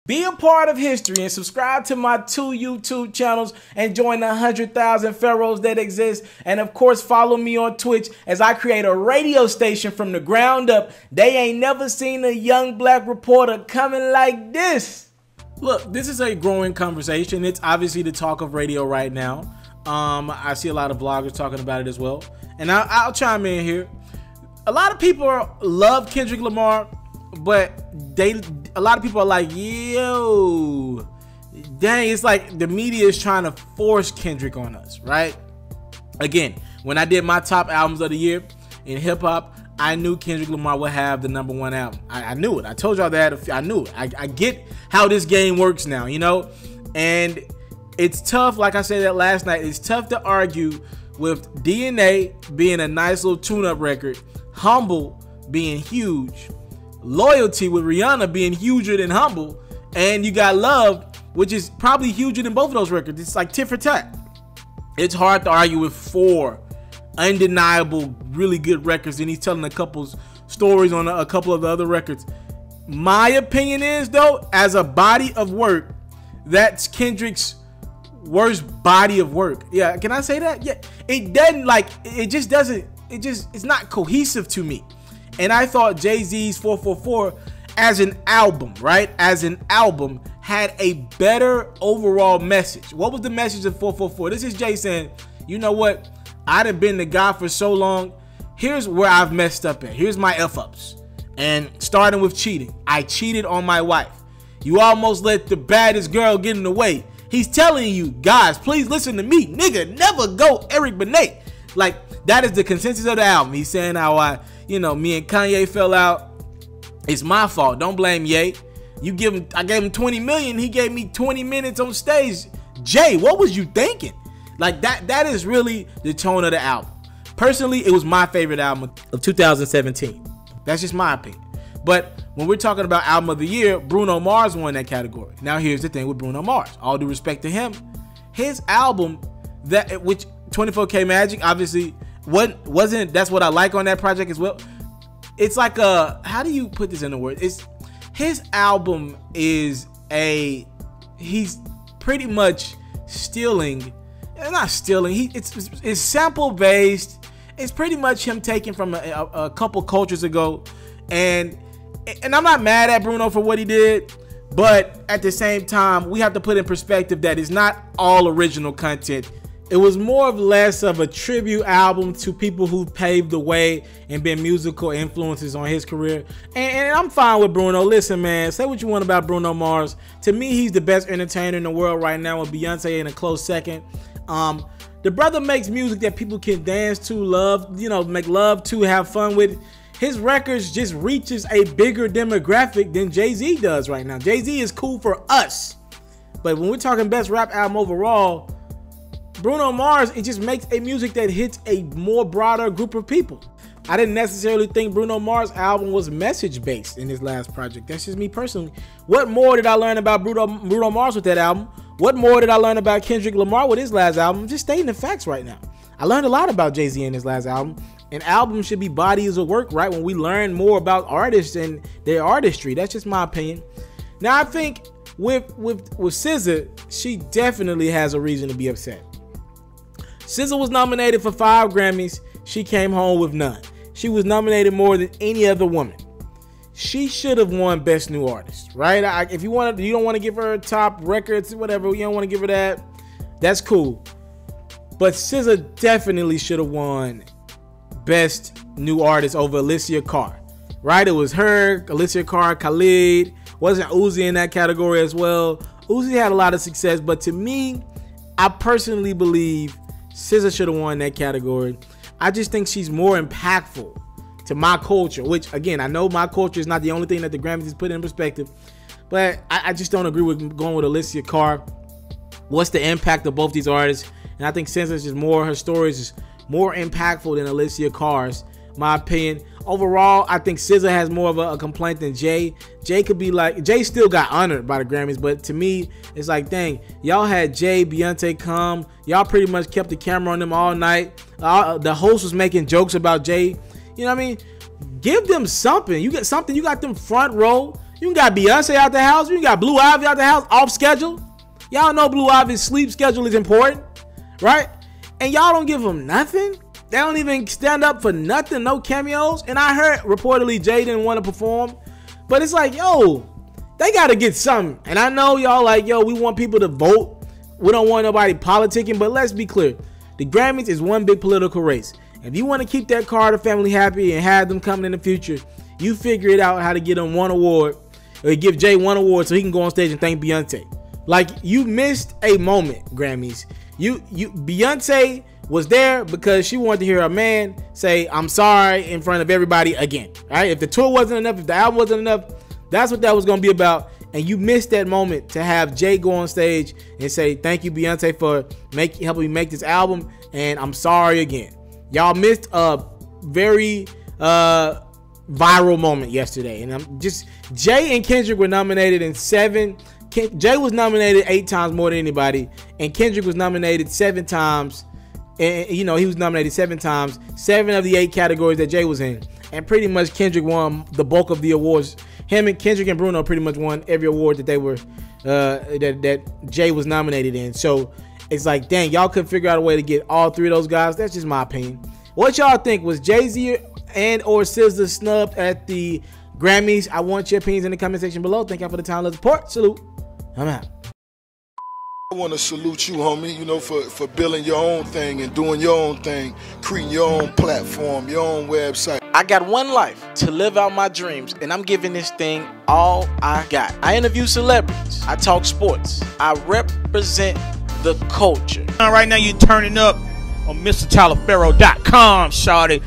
Be a part of history and subscribe to my 2 YouTube channels and join the 100,000 pharaohs that exist. And of course, follow me on Twitch as I create a radio station from the ground up. They ain't never seen a young black reporter coming like this. Look, this is a growing conversation. It's obviously the talk of radio right now. I see a lot of vloggers talking about it as well. And I'll chime in here. A lot of people love Kendrick Lamar, but a lot of people are like, yo, dang, it's like the media is trying to force Kendrick on us, right? Again, when I did my top albums of the year in hip hop, I knew Kendrick Lamar would have the #1 album. I knew it. I told y'all that. I knew it. I get how this game works now, you know? And it's tough, like I said that last night, it's tough to argue with DNA being a nice little tune-up record, Humble being huge, Loyalty with Rihanna being huger than Humble, and you got Love, which is probably huger than both of those records. It's like tit for tat. It's hard to argue with 4 undeniable, really good records, and he's telling a couple stories on a couple of the other records. My opinion is, though, as a body of work, that's Kendrick's worst body of work. Yeah, can I say that? Yeah, it doesn't, like, it just doesn't, it's not cohesive to me. And I thought Jay-Z's 444 as an album, right? As an album had a better overall message. What was the message of 444? This is Jay saying, you know what? I done been the guy for so long. Here's where I've messed up at. Here's my F-ups. And starting with cheating. I cheated on my wife. You almost let the baddest girl get in the way. He's telling you, guys, please listen to me. Nigga, never go Eric Benet. Like, that is the consensus of the album. He's saying how me and Kanye fell out. It's my fault. Don't blame Ye. I gave him 20 million. He gave me 20 minutes on stage. Jay, what was you thinking? Like, that is really the tone of the album. Personally, it was my favorite album of 2017. That's just my opinion. But when we're talking about album of the year, Bruno Mars won that category. Now here's the thing with Bruno Mars. All due respect to him, his album, which 24K Magic, obviously, wasn't that's what I like on that project as well. It's like how do you put this in the word? It's his album is he's pretty much stealing, not stealing. It's sample based. It's pretty much him taking from a couple cultures ago, and I'm not mad at Bruno for what he did, but at the same time, we have to put in perspective that it's not all original content. It was more or less of a tribute album to people who paved the way and been musical influences on his career. And I'm fine with Bruno. Listen, man, say what you want about Bruno Mars. To me, he's the best entertainer in the world right now, with Beyonce in a close second. The brother makes music that people can dance to, love, make love to, have fun with. His records just reaches a bigger demographic than Jay-Z does right now. Jay-Z is cool for us. But when we're talking best rap album overall, Bruno Mars, it just makes a music that hits a more broader group of people. I didn't necessarily think Bruno Mars' album was message-based in his last project. That's just me personally. What more did I learn about Bruno Mars with that album? What more did I learn about Kendrick Lamar with his last album? I'm just stating the facts right now. I learned a lot about Jay-Z in his last album. An album should be bodies of work, right? When we learn more about artists and their artistry. That's just my opinion. Now, I think with SZA, she definitely has a reason to be upset. SZA was nominated for 5 Grammys. She came home with none. She was nominated more than any other woman. She should have won Best New Artist, right? If you don't want to give her top records, whatever, you don't want to give her that, that's cool. But SZA definitely should have won Best New Artist over Alessia Cara, right? It was her, Alessia Cara, Khalid. Wasn't Uzi in that category as well? Uzi had a lot of success, but to me, I personally believe SZA should have won that category. I just think she's more impactful to my culture, which, again, I know my culture is not the only thing that the Grammys is put in perspective, but I just don't agree with going with Alessia Cara. What's the impact of both these artists? And I think SZA's just more, her stories is more impactful than Alessia Cara's, my opinion. Overall, I think SZA has more of a complaint than Jay. Jay could be like, Jay still got honored by the Grammys, but to me, it's like, dang, y'all had Jay, Beyonce come. Y'all pretty much kept the camera on them all night. The host was making jokes about Jay. You know what I mean? Give them something. You get something. You got them front row. You got Beyonce out the house. You got Blue Ivy out the house off schedule. Y'all know Blue Ivy's sleep schedule is important, right? And y'all don't give them nothing. They don't even stand up for nothing, no cameos. And I heard reportedly Jay didn't want to perform. But it's like, yo, they got to get something. And I know y'all like, yo, we want people to vote. We don't want nobody politicking. But let's be clear. The Grammys is one big political race. If you want to keep that Carter family happy and have them coming in the future, you figure it out how to get them one award. Or give Jay one award so he can go on stage and thank Beyonce. Like, you missed a moment, Grammys. Beyonce was there because she wanted to hear a man say, I'm sorry in front of everybody again. All right? If the tour wasn't enough, if the album wasn't enough, that's what that was going to be about. And you missed that moment to have Jay go on stage and say, thank you, Beyonce, for helping me make this album. And I'm sorry again. Y'all missed a very viral moment yesterday. And I'm just, Jay and Kendrick were nominated in 7. Jay was nominated 8 times more than anybody, and Kendrick was nominated 7 times. And you know, he was nominated 7 times, 7 of the 8 categories that Jay was in. And pretty much Kendrick won the bulk of the awards. Him and Kendrick and Bruno pretty much won every award that they were that Jay was nominated in. So it's like, dang, y'all couldn't figure out a way to get all 3 of those guys. That's just my opinion. What y'all think? Was Jay-Z and or SZA snubbed at the Grammys? I want your opinions in the comment section below. Thank y'all for the time. Let's support. Salute. I'm out. I want to salute you, homie, you know, for building your own thing and doing your own thing, creating your own platform, your own website. I got one life to live out my dreams, and I'm giving this thing all I got. I interview celebrities. I talk sports. I represent the culture. Right now, you're turning up on itsmrtaliaferro.com, shawty.